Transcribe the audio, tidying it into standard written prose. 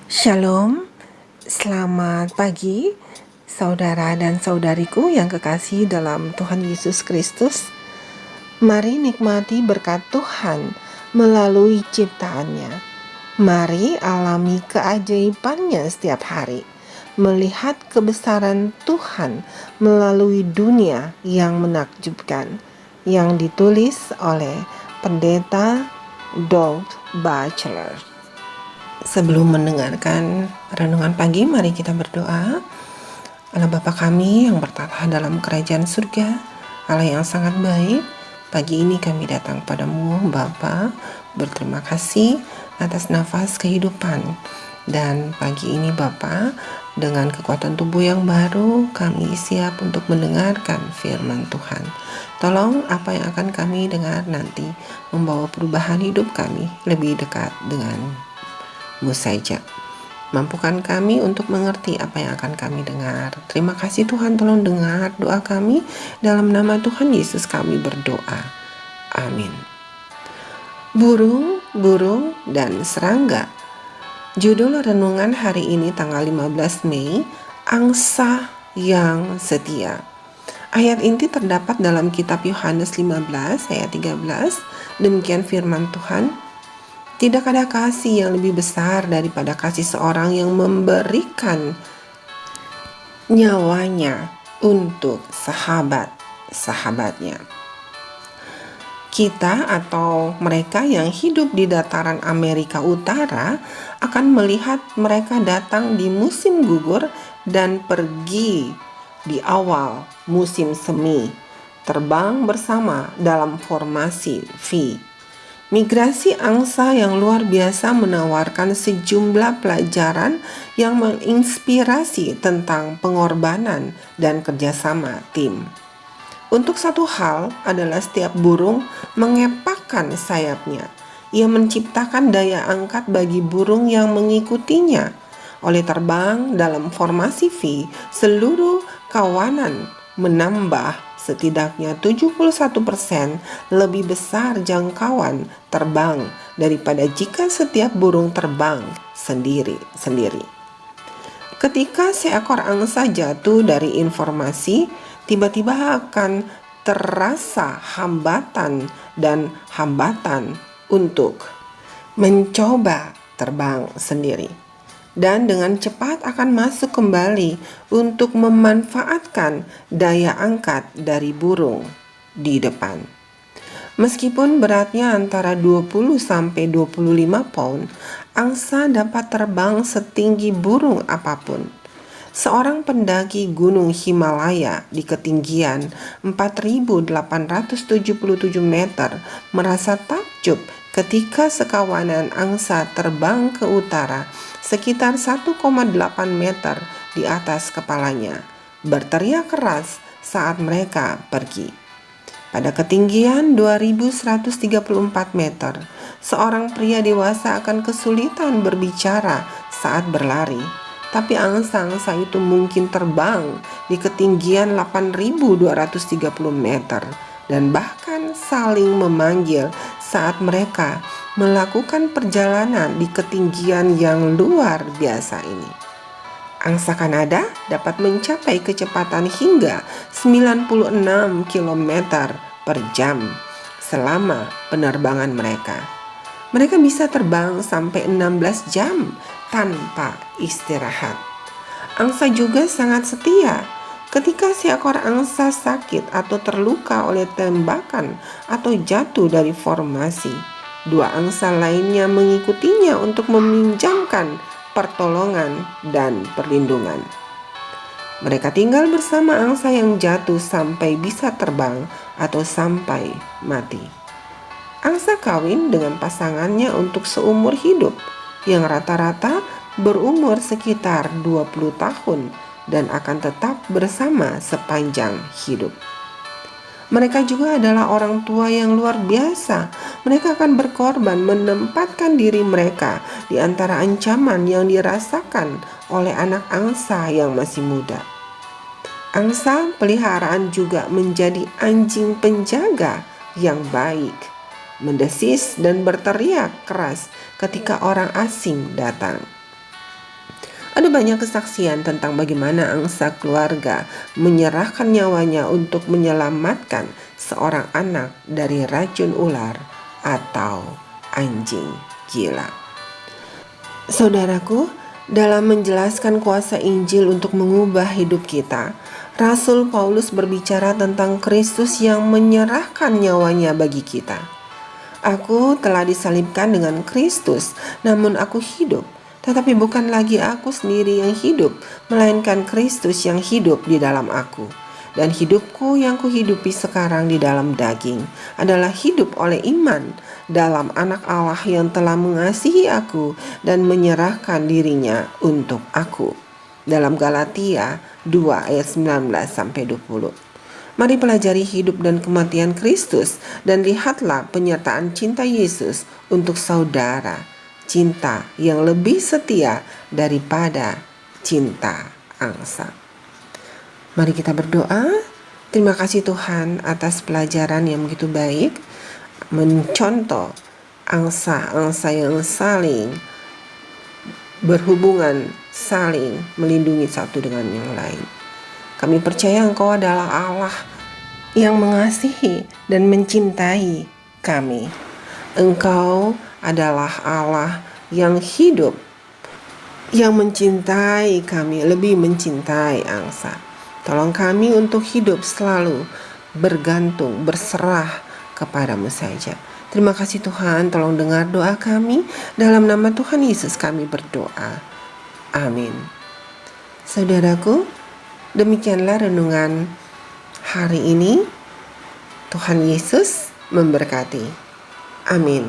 Shalom, selamat pagi saudara dan saudariku yang kekasih dalam Tuhan Yesus Kristus. Mari nikmati berkat Tuhan melalui ciptaannya. Mari alami keajaibannya setiap hari. Melihat kebesaran Tuhan melalui dunia yang menakjubkan. Yang ditulis oleh Pendeta Doug Batchelor. Sebelum mendengarkan renungan pagi, mari kita berdoa. Allah Bapa kami yang bertata dalam kerajaan surga, Allah yang sangat baik, pagi ini kami datang padamu Bapa, berterima kasih atas nafas kehidupan. Dan pagi ini Bapa, dengan kekuatan tubuh yang baru, kami siap untuk mendengarkan firman Tuhan. Tolong apa yang akan kami dengar nanti membawa perubahan hidup kami lebih dekat dengan-Mu saja. Mampukan kami untuk mengerti apa yang akan kami dengar. Terima kasih Tuhan, tolong dengar doa kami. Dalam nama Tuhan Yesus kami berdoa. Amin. Burung dan serangga. Judul renungan hari ini tanggal 15 Mei, Angsa yang Setia. Ayat inti terdapat dalam kitab Yohanes 15 ayat 13. Demikian firman Tuhan. Tidak ada kasih yang lebih besar daripada kasih seorang yang memberikan nyawanya untuk sahabat-sahabatnya. Kita atau mereka yang hidup di dataran Amerika Utara akan melihat mereka datang di musim gugur dan pergi di awal musim semi, terbang bersama dalam formasi V. Migrasi angsa yang luar biasa menawarkan sejumlah pelajaran yang menginspirasi tentang pengorbanan dan kerjasama tim. Untuk satu hal adalah setiap burung mengepakkan sayapnya. Ia menciptakan daya angkat bagi burung yang mengikutinya. Oleh terbang dalam formasi V, seluruh kawanan menambah setidaknya 71% lebih besar jangkauan terbang daripada jika setiap burung terbang sendiri-sendiri. Ketika seekor angsa jatuh dari informasi, tiba-tiba akan terasa hambatan untuk mencoba terbang sendiri. Dan dengan cepat akan masuk kembali untuk memanfaatkan daya angkat dari burung di depan. Meskipun beratnya antara 20 sampai 25 pound, angsa dapat terbang setinggi burung apapun. Seorang pendaki Gunung Himalaya di ketinggian 4.877 meter merasa takjub ketika sekawanan angsa terbang ke utara sekitar 1,8 meter di atas kepalanya, berteriak keras saat mereka pergi. Pada ketinggian 2.134 meter, seorang pria dewasa akan kesulitan berbicara saat berlari. Tapi angsa-angsa itu mungkin terbang di ketinggian 8.230 meter dan bahkan saling memanggil saat mereka melakukan perjalanan di ketinggian yang luar biasa ini. Angsa Kanada dapat mencapai kecepatan hingga 96 km per jam selama penerbangan mereka. Mereka bisa terbang sampai 16 jam tanpa istirahat. Angsa juga sangat setia. Ketika seekor angsa sakit atau terluka oleh tembakan atau jatuh dari formasi, dua angsa lainnya mengikutinya untuk meminjamkan pertolongan dan perlindungan. Mereka tinggal bersama angsa yang jatuh sampai bisa terbang atau sampai mati. Angsa kawin dengan pasangannya untuk seumur hidup, yang rata-rata berumur sekitar 20 tahun dan akan tetap bersama sepanjang hidup. Mereka juga adalah orang tua yang luar biasa. Mereka akan berkorban menempatkan diri mereka di antara ancaman yang dirasakan oleh anak angsa yang masih muda. Angsa peliharaan juga menjadi anjing penjaga yang baik, mendesis dan berteriak keras ketika orang asing datang. Ada banyak kesaksian tentang bagaimana angsa keluarga menyerahkan nyawanya untuk menyelamatkan seorang anak dari racun ular atau anjing gila. Saudaraku, dalam menjelaskan kuasa Injil untuk mengubah hidup kita, Rasul Paulus berbicara tentang Kristus yang menyerahkan nyawanya bagi kita. Aku telah disalibkan dengan Kristus, namun aku hidup. Tetapi bukan lagi aku sendiri yang hidup, melainkan Kristus yang hidup di dalam aku. Dan hidupku yang kuhidupi sekarang di dalam daging adalah hidup oleh iman dalam Anak Allah yang telah mengasihi aku dan menyerahkan dirinya untuk aku. Dalam Galatia 2 ayat 19-20. Mari pelajari hidup dan kematian Kristus dan lihatlah penyertaan cinta Yesus untuk saudara. Cinta yang lebih setia daripada cinta angsa. Mari kita berdoa. Terima kasih Tuhan atas pelajaran yang begitu baik, mencontoh angsa-angsa yang saling berhubungan, saling melindungi satu dengan yang lain. Kami percaya Engkau adalah Allah yang mengasihi dan mencintai kami. Engkau adalah Allah yang hidup, yang mencintai kami, lebih mencintai angsa. Tolong kami untuk hidup selalu bergantung, berserah kepadamu saja. Terima kasih Tuhan, tolong dengar doa kami. Dalam nama Tuhan Yesus kami berdoa. Amin. Saudaraku, demikianlah renungan hari ini. Tuhan Yesus memberkati. Amin.